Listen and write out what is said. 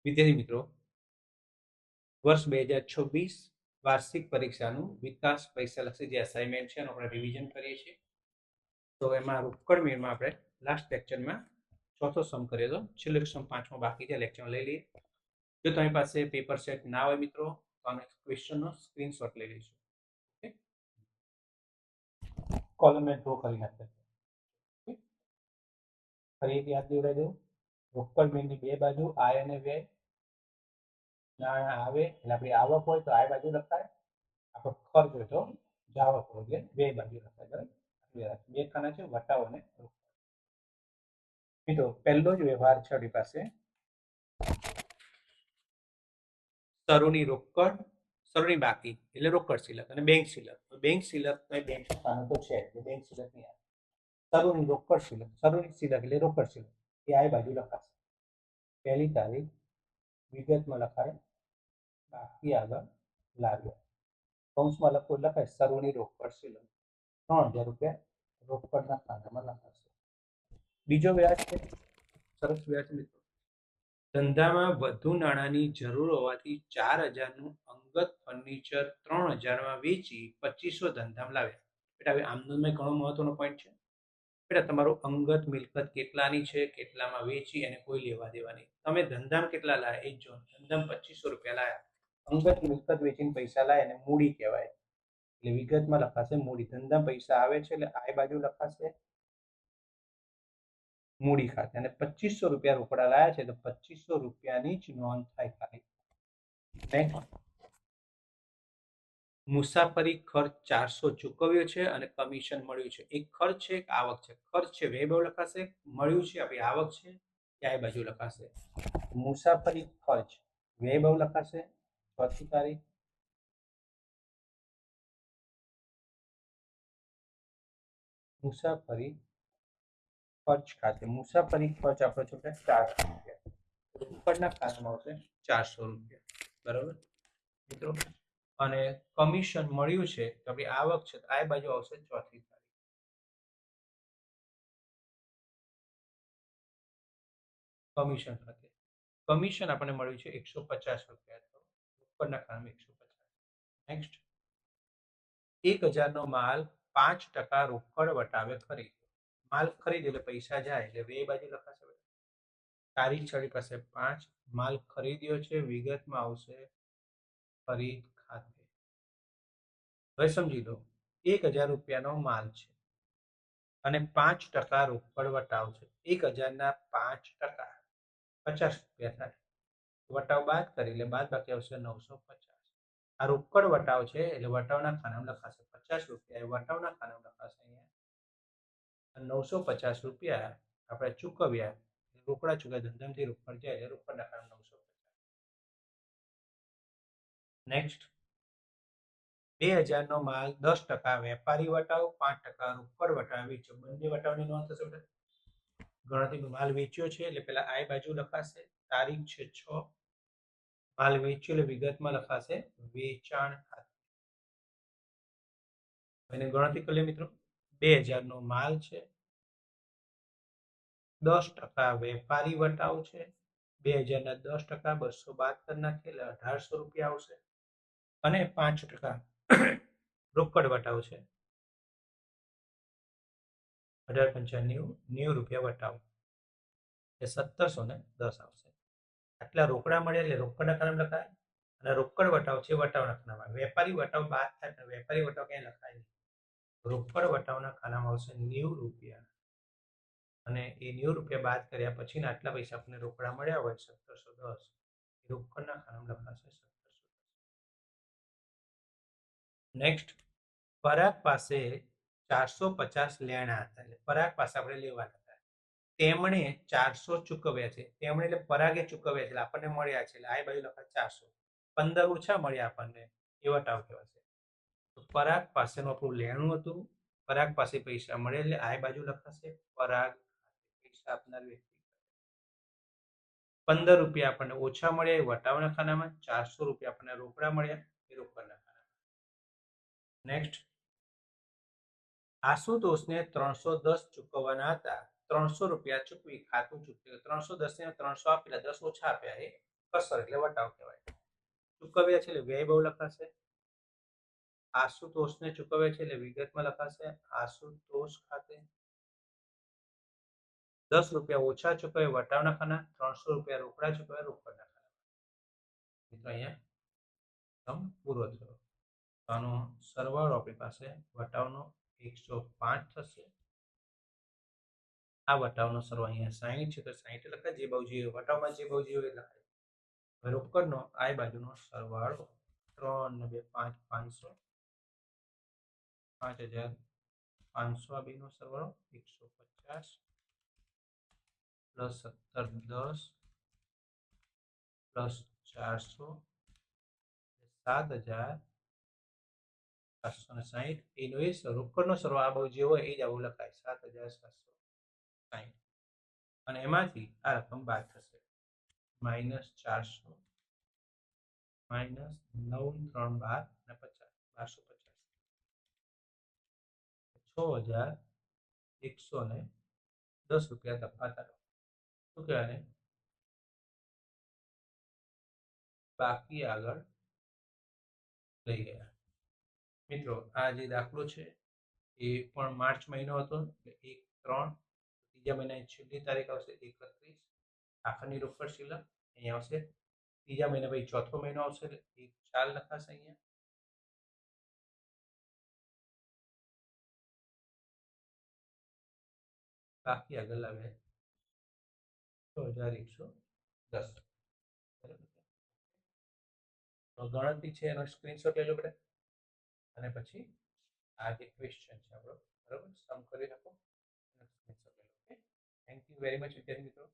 વિદ્યાર્થી મિત્રો, વર્ષ 2026 વાર્ષિક પરીક્ષાનું વિકાસ પરીક્ષાલક્ષી જે અસાઇનમેન્ટ છે એનું આપણે રિવિઝન કરીએ છીએ. તો એમાં રોકડ મેળમાં આપણે લાસ્ટ લેક્ચરમાં ચોથો સમ કર્યો હતો. છેલ્લો સમ પાંચમો બાકી છે, લેક્ચરમાં લઈ લઈએ. જો તમારી પાસે પેપર સેટ ના હોય મિત્રો તો અમે ક્વેશ્ચનનો સ્ક્રીનશોટ લઈ લઈશું. ઓકે, કોલમ મેં ડ્રો કરી નાખ્યા છે. ફરી એક યાદ દેવડાવી દઉં, રોકડ મેળની બે બાજુ આય અને વ્યય. નાણાં આવે એટલે આપણી આવક હોય તો આય બાજુ લખાય, આપણો ખર્ચ હોય તો જાવક હોય એટલે બે બાજુ લખાય. બરાબર, બે ખાના છે વટાવ અને રોકડ. મિત્રો પહેલો જ વ્યવહાર છે આપણી પાસે સરોની રોકડ, સરોની બાકી એટલે રોકડ શિલક અને બેંક શિલક. બેંક શિલક બેંક ખાનું તો છે એટલે બેંક શિલક નહીં આવે. સરોની રોકડ શિલક, સરોની શિલક એટલે રોકડ શિલક એ આ બાજુ લખાશે. પહેલી તારીખ વિગતમાં લખાય, બાકી આગળ લાવ્યા. કૌંસમાં લખાય સરોની રોકડ શિલક 3000 રૂપિયા રોકડના ખાતામાં લખાશે. બીજો વ્યાજ છે, સરસ વ્યાજ મિત્રો. ધંધામાં વધુ નાણાંની જરૂર હોવાથી 4000નું અંગત ફર્નિચર 3000માં વેચી 2500 ધંધામાં લાવ્યા. બેટા હવે આમદનીમાં ઘણો મહત્વનો પોઈન્ટ છે. બેટા તમારું અંગત મિલકત કેટલાની છે, કેટલામાં વેચી અને કોઈ લેવા દેવા નહીં. તમે ધંધામાં કેટલા લાયા એ જો, ધંધામાં 2500 રૂપિયા લાયા, અંગત મિલકત વેચીને પૈસા લાયા અને મૂડી કહેવાય. એટલે વિગતમાં લખાશે મૂડી. ધંધા પૈસા આવે છે એટલે આ બાજુ લખાશે મૂડી ખાતે. અને 2500 રૂપિયા રોકડા લાયા છે તો 2500 રૂપિયાની જ નોંધ થાય ખાલી. મુસાફરી ખર્ચ 400 ચૂકવ્યો છે અને કમિશન મળ્યું છે. એક ખર્ચ છે, એક આવક છે. ખર્ચ છે બે બાજુ લખાશે, મળ્યું છે આપણી આવક છે ત્યાં બાજુ લખાશે. મુસાફરી ખર્ચ બે બાજુ લખાશે. ચોથી તારીખ મુસાફરી ખર્ચ ખાતે, મુસાફરી ખર્ચ આપણો છે 400 રૂપિયા, રોકડના ખાતામાં આવશે 400 રૂપિયા. બરાબર મિત્રો, અને કમિશન મળ્યું છે તો આપણી આવક છે આ બાજુ આવશે ચોથી તારીખ. કમિશન ખાતે કમિશન આપણને મળ્યું છે 150 રૂપિયા, તો રોકડના ખાતામાં 150. નેક્સ્ટ, 1000 નો માલ 5% રોકડ વટાવે ખરીદ્યો. માલ ખરીદ એટલે પૈસા જાય એટલે બે બાજુ લખાશે. તારીખ છડી પાસે 5, માલ ખરીદ્યો છે, વિગતમાં આવશે ખરીદ ખાતે. હવે સમજી લો 1000 રૂપિયાનો માલ છે અને 5% રોકડ વટાવ છે. 1000 ના 5% 50 રૂપિયા થાય. વટાવ બાદ કરી એટલે બાદ બાકી આવશે 950. આ રોકડ વટાવ છે એટલે વટાવના ખાનામાં લખાશે 50 રૂપિયા, એ વટાવના ખાનામાં લખાશે અહીંયા. 950 રૂપિયા આપણે ચૂકવ્યા, રોકડા ચૂકવ્યા, ધંધામાંથી રોકડ જાય એટલે રોકડના ખાનામાં 950. નેક્સ્ટ, 2000 નો માલ 10% વેપારી વટાવ, 5% રોકડ વટાવ વેચ્યો. બંને વટાવની નોંધ થશે. ગણતરી માલ વેચ્યો છે એટલે પેલા આ બાજુ લખાશે, તારીખ છે 6, માલ વેચ્યો એટલે વિગતમાં લખાશે વેચાણ ખાતે. એને ગણતરી કરી લે મિત્રો. 2000 નો માલ છે, 10% વેપારી વટાવ છે, 2000 ના 10% 200 બાદ કરી નાખીએ એટલે 1800 રૂપિયા આવશે. અને 5% રોકડ વટાવ છે, 1895 રૂપિયા વટાવ એ 1710 આવશે. આટલા રોકડા મળ્યા એટલે રોકડના ખાનામાં લખાય, અને રોકડ વટાવ છે વટાવના ખાનામાં. વેપારી વટાવ બાદ થાય પણ વેપારી વટાવ ક્યાંય લખાય નહીં. રોકડ વટાવના ખાનામાં આવશે 90 રૂપિયા, અને એ 90 રૂપિયા બાદ કર્યા પછી આટલા પૈસા આપણને રોકડા મળ્યા હોય 1710, રોકડના ખાનામાં લખાશે 1710. નેક્સ્ટ, પરાગ પાસે 450 લેણા હતા, એટલે પરાગ પાસે આપણે લેવાના હતા. તેમણે 400 ચૂકવ્યા છે. તેમણે એટલે પરાગે ચૂકવ્યા છે એટલે આપણને મળ્યા છે એટલે આ બાજુ લખાય 400. 15 ઓછા મળ્યા આપણને એ વટાવ કહેવાશે. તો પરાગ પાસેનું આપણું લેણું હતું, પરાગ પાસે પૈસા મળે એટલે આ બાજુ લખાશે પરાગ પૈસા આપનાર વ્યક્તિ. 15 રૂપિયા આપણને ઓછા મળ્યા એ વટાવના ખાનામાં, 400 રૂપિયા આપણને રોકડા મળ્યા એ રોકડના ખાનામાં. નેક્સ્ટ, આશુતોષને 310 ચૂકવવાના હતા, 300 રૂપિયા ચૂકવી ખાતું ચૂક્યું. 310 ને 300 આપેલા, 10 ઓછા આપ્યા એ કસર એટલે વટાવ કહેવાય. ચૂકવ્યા છે એટલે વ્યય બહુ લખાશે. આશુતોષને ચૂકવ્યા છે એટલે વિગતમાં લખાશે આશુતોષ ખાતે. 10 રૂપિયા ઓછા ચૂકવ્યા વટાવના ખાના, 300 રૂપિયા રોકડા ચૂકવ્યા રોકડના ખાના. મિત્રો અહીંયા સમ પૂરો થયો. તો આનો સરવાળો આપણી પાસે વટાવનો 105 થશે. આ વટાવનો સરવાળો અહીંયા 60 છે તો 60 લખાય, જે બાજુ જે વટાવમાં જે બાજુ જે લખાય. હવે રોકડનો આ બાજુનો સરવાળો 3 ને 2 5 500 5500 આ બેનો સરવાળો 150 પ્લસ 17 10 પ્લસ 400 7760 એનો એ રોકડનો સરવાળો આ બાજુ જે હોય એ જ આવું લખાય 7760 અને એમાંથી આ રકમ બાદ થશે -400 -9 3 12 અને 50 1250 6110 રૂપિયા તફાવત આવ્યો. શું કહેવાય બાકી આગળ લઈ ગયા. મિત્રો આ જે દાખલો છે એ પણ માર્ચ મહિનો હતો એટલે 1/3 ત્રીજા મહિનાની છેલ્લી તારીખ આવશે 31. આખરની રોકડ શિલ્લક અહીંયા આવશે. ત્રીજા મહિના પછી ચોથો મહિનો આવશે એટલે 1/4 લખાશે અહીંયા. બાકી આગળ આવે 6110. તો ગણતરી છે એનો સ્ક્રીનશોટ લઈ લો બેટા અને પછી આ જે ક્વેશ્ચન છે આપણો બરાબર સમ કરી નાખો. સ્ક્રીનશોટ લઈ લો. Okay, thank you very much વિદ્યાર્થી મિત્રો.